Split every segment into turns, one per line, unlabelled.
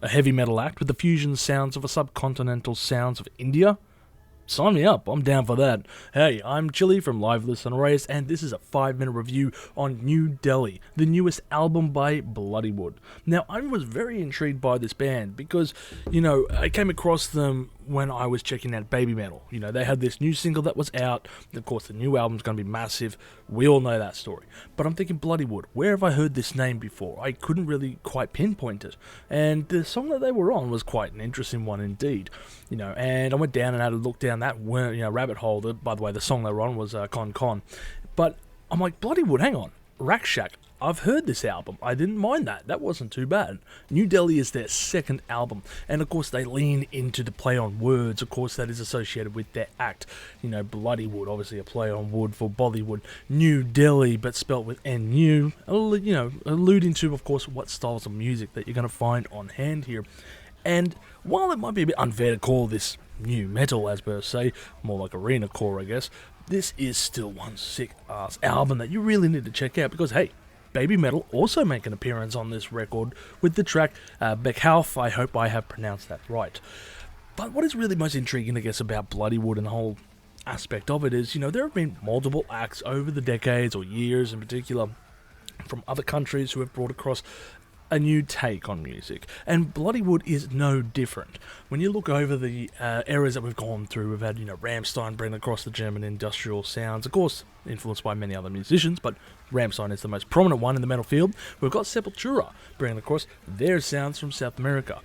A heavy metal act with the fusion sounds of a subcontinental sounds of India? Sign me up, I'm down for that. Hey, I'm Chili from Live Listen Race, and this is a 5-minute review on New Delhi, the newest album by Bloodywood. Now, I was very intrigued by this band because, I came across them when I was checking out Baby Metal. They had this new single that was out. Of course, the new album's going to be massive. We all know that story. But I'm thinking, Bloodywood, where have I heard this name before? I couldn't really quite pinpoint it. And the song that they were on was quite an interesting one indeed. And I went down and had a look down that rabbit hole. By the way, the song they were on was Con Con. But I'm like, Bloodywood, hang on. Rack Shack. I've heard this album. I didn't mind that. That wasn't too bad. New Delhi is their second album. And of course they lean into the play on words. Of course that is associated with their act. Bloodywood, obviously a play on wood for Bollywood. New Delhi, but spelt with N-U. Alluding to, of course, what styles of music that you're going to find on hand here. And while it might be a bit unfair to call this new metal, as per se, more like arena core, I guess, this is still one sick-ass album that you really need to check out because, hey, Baby Metal also make an appearance on this record with the track Beckhauf. I hope I have pronounced that right. But what is really most intriguing, I guess, about Bloodywood and the whole aspect of it is, there have been multiple acts over the decades or years in particular from other countries who have brought across a new take on music, and Bloodywood is no different. When you look over the eras that we've gone through, we've had, Rammstein bring across the German industrial sounds, of course, influenced by many other musicians, but Rammstein is the most prominent one in the metal field. We've got Sepultura bringing across their sounds from South America.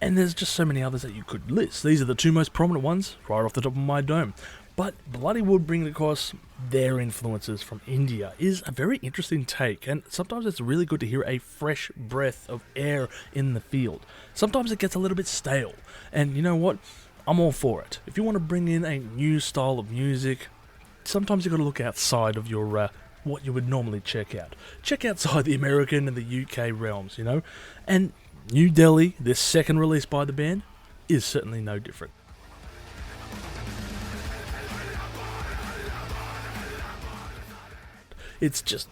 And there's just so many others that you could list. These are the two most prominent ones, right off the top of my dome. But Bloodywood bringing across their influences from India is a very interesting take, and sometimes it's really good to hear a fresh breath of air in the field. Sometimes it gets a little bit stale, and you know what? I'm all for it. If you want to bring in a new style of music, sometimes you've got to look outside of your what you would normally check out. Check outside the American and the UK realms, And New Delhi, this second release by the band, is certainly no different. It's just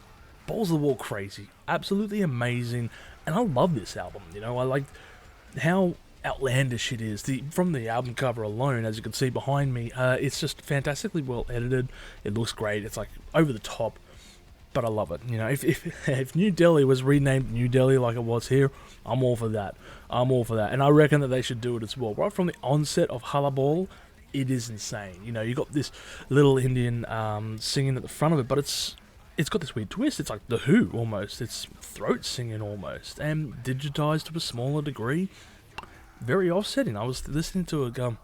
balls of the wall crazy, absolutely amazing, and I love this album. I like how outlandish it is. From the album cover alone, as you can see behind me, it's just fantastically well edited. It looks great. It's like over the top, but I love it. If New Delhi was renamed New Delhi like it was here, I'm all for that. And I reckon that they should do it as well. Right from the onset of Halabal, it is insane. You got this little Indian singing at the front of it, but it's got this weird twist. It's like The Who, almost. It's throat singing, almost. And digitized to a smaller degree. Very offsetting. I was listening to it going,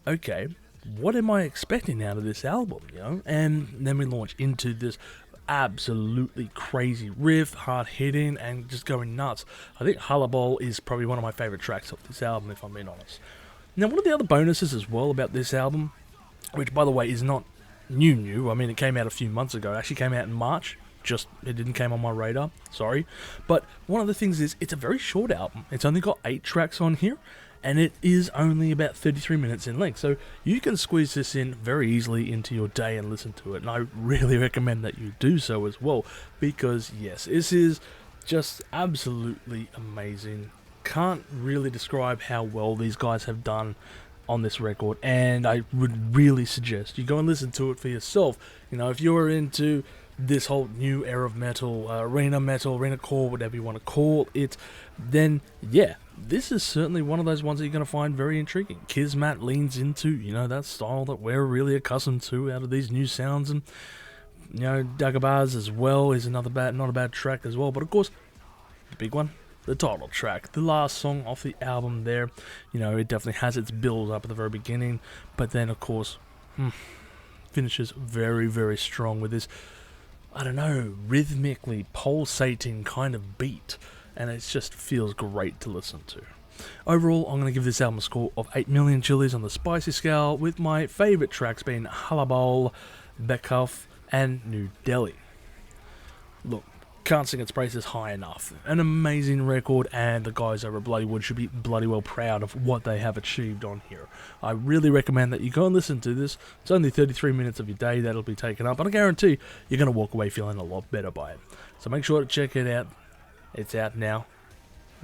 okay, what am I expecting out of this album, And then we launch into this absolutely crazy riff, hard-hitting, and just going nuts. I think Halabal is probably one of my favorite tracks of this album, if I'm being honest. Now, one of the other bonuses as well about this album, which, by the way, is not new. I mean, it came out a few months ago. It actually came out in March. It didn't came on my radar. Sorry. But one of the things is, it's a very short album. It's only got 8 tracks on here, and it is only about 33 minutes in length. So you can squeeze this in very easily into your day and listen to it. And I really recommend that you do so as well, because yes, this is just absolutely amazing. Can't really describe how well these guys have done on this record, and I would really suggest you go and listen to it for yourself. If you're into this whole new era of metal, arena core, whatever you want to call it, then yeah, this is certainly one of those ones that you're going to find very intriguing. Kismet leans into, that style that we're really accustomed to out of these new sounds, and Dagobahs as well is not a bad track as well. But of course, the big one, the title track, the last song off the album there, it definitely has its build up at the very beginning, but then of course finishes very, very strong with this, rhythmically pulsating kind of beat, and it just feels great to listen to. Overall, I'm going to give this album a score of 8 million chilies on the spicy scale, with my favourite tracks being Halabal, Beckhauf, and New Delhi. Look, can't sing its praises high enough. An amazing record, and the guys over at Bloodywood should be bloody well proud of what they have achieved on here. I really recommend that you go and listen to this. It's only 33 minutes of your day that'll be taken up, and I guarantee you're going to walk away feeling a lot better by it. So make sure to check it out. It's out now.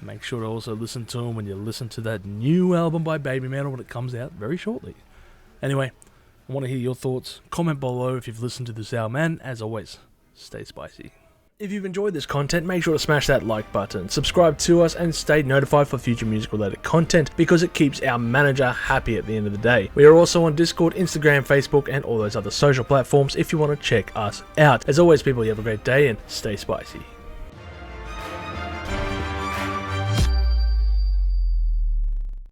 Make sure to also listen to him when you listen to that new album by Baby Metal when it comes out very shortly. Anyway, I want to hear your thoughts. Comment below if you've listened to this album, and as always, stay spicy. If you've enjoyed this content, make sure to smash that like button, subscribe to us, and stay notified for future music related content because it keeps our manager happy at the end of the day. We are also on Discord, Instagram, Facebook, and all those other social platforms if you want to check us out. As always, people, you have a great day and stay spicy.